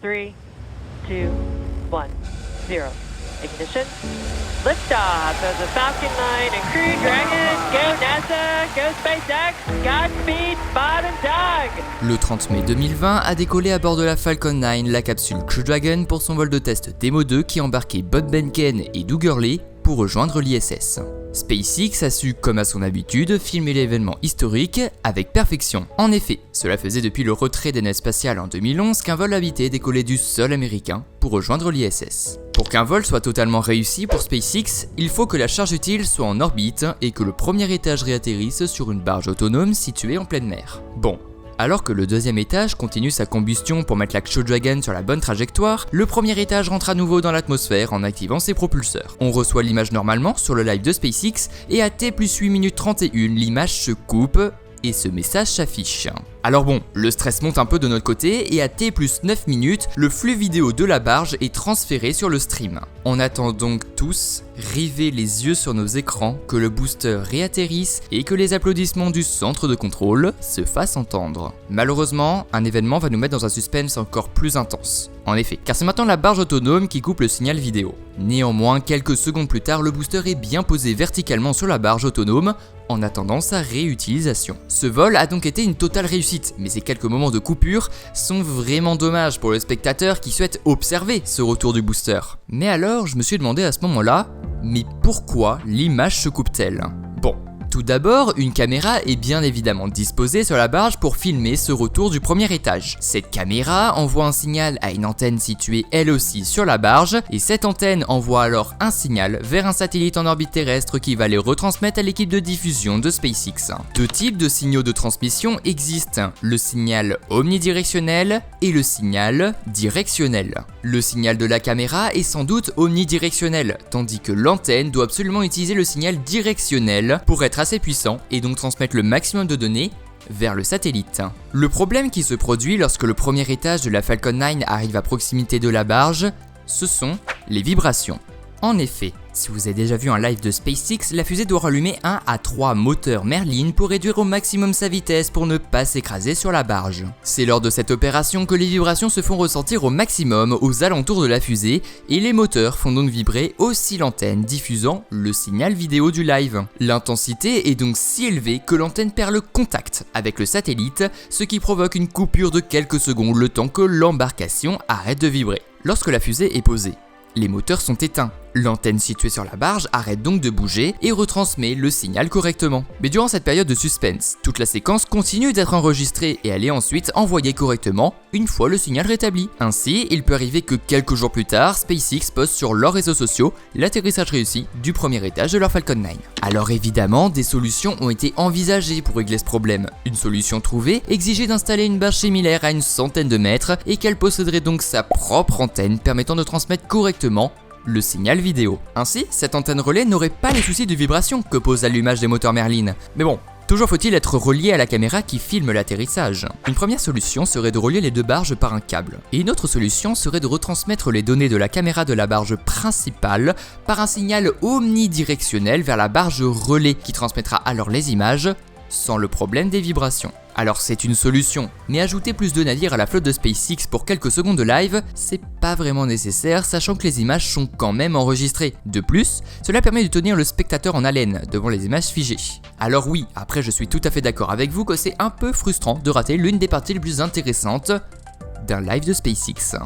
3, 2, 1, 0. Ignition. Liftoff of the Falcon 9 and Crew Dragon. Go NASA, go SpaceX, Godspeed, Bob and Doug. Le 30 mai 2020 a décollé à bord de la Falcon 9 la capsule Crew Dragon pour son vol de test Demo 2 qui embarquait Bob Behnken et Doug Hurley pour rejoindre l'ISS. SpaceX a su, comme à son habitude, filmer l'événement historique avec perfection. En effet, cela faisait depuis le retrait des naves spatiales en 2011 qu'un vol habité décollait du sol américain pour rejoindre l'ISS. Pour qu'un vol soit totalement réussi pour SpaceX, il faut que la charge utile soit en orbite et que le premier étage réatterrisse sur une barge autonome située en pleine mer. Bon. Alors que le deuxième étage continue sa combustion pour mettre la Crew Dragon sur la bonne trajectoire, le premier étage rentre à nouveau dans l'atmosphère en activant ses propulseurs. On reçoit l'image normalement sur le live de SpaceX et à T plus 8 minutes 31, l'image se coupe et ce message s'affiche. Alors bon, le stress monte un peu de notre côté et à T plus 9 minutes, le flux vidéo de la barge est transféré sur le stream. On attend donc tous, rivés les yeux sur nos écrans, que le booster réatterrisse et que les applaudissements du centre de contrôle se fassent entendre. Malheureusement, un événement va nous mettre dans un suspense encore plus intense. En effet, car c'est maintenant la barge autonome qui coupe le signal vidéo. Néanmoins, quelques secondes plus tard, le booster est bien posé verticalement sur la barge autonome en attendant sa réutilisation. Ce vol a donc été une totale réussite, mais ces quelques moments de coupure sont vraiment dommages pour le spectateur qui souhaite observer ce retour du booster. Mais alors, je me suis demandé à ce moment-là, mais pourquoi l'image se coupe-t-elle ? Bon. Tout d'abord, une caméra est bien évidemment disposée sur la barge pour filmer ce retour du premier étage. Cette caméra envoie un signal à une antenne située elle aussi sur la barge et cette antenne envoie alors un signal vers un satellite en orbite terrestre qui va les retransmettre à l'équipe de diffusion de SpaceX. Deux types de signaux de transmission existent, le signal omnidirectionnel et le signal directionnel. Le signal de la caméra est sans doute omnidirectionnel, tandis que l'antenne doit absolument utiliser le signal directionnel pour être assez puissant et donc transmettre le maximum de données vers le satellite. Le problème qui se produit lorsque le premier étage de la Falcon 9 arrive à proximité de la barge, ce sont les vibrations. En effet, si vous avez déjà vu un live de SpaceX, la fusée doit rallumer 1 à 3 moteurs Merlin pour réduire au maximum sa vitesse pour ne pas s'écraser sur la barge. C'est lors de cette opération que les vibrations se font ressentir au maximum aux alentours de la fusée et les moteurs font donc vibrer aussi l'antenne diffusant le signal vidéo du live. L'intensité est donc si élevée que l'antenne perd le contact avec le satellite, ce qui provoque une coupure de quelques secondes le temps que l'embarcation arrête de vibrer. Lorsque la fusée est posée, les moteurs sont éteints. L'antenne située sur la barge arrête donc de bouger et retransmet le signal correctement. Mais durant cette période de suspense, toute la séquence continue d'être enregistrée et elle est ensuite envoyée correctement une fois le signal rétabli. Ainsi, il peut arriver que quelques jours plus tard, SpaceX poste sur leurs réseaux sociaux l'atterrissage réussi du premier étage de leur Falcon 9. Alors évidemment, des solutions ont été envisagées pour régler ce problème. Une solution trouvée exigeait d'installer une barge similaire à une centaine de mètres et qu'elle posséderait donc sa propre antenne permettant de transmettre correctement le signal vidéo. Ainsi, cette antenne relais n'aurait pas les soucis de vibration que pose l'allumage des moteurs Merlin. Mais bon, toujours faut-il être relié à la caméra qui filme l'atterrissage. Une première solution serait de relier les deux barges par un câble. Et une autre solution serait de retransmettre les données de la caméra de la barge principale par un signal omnidirectionnel vers la barge relais qui transmettra alors les images sans le problème des vibrations. Alors c'est une solution, mais ajouter plus de navires à la flotte de SpaceX pour quelques secondes de live, c'est pas vraiment nécessaire, sachant que les images sont quand même enregistrées. De plus, cela permet de tenir le spectateur en haleine devant les images figées. Alors oui, après je suis tout à fait d'accord avec vous que c'est un peu frustrant de rater l'une des parties les plus intéressantes d'un live de SpaceX.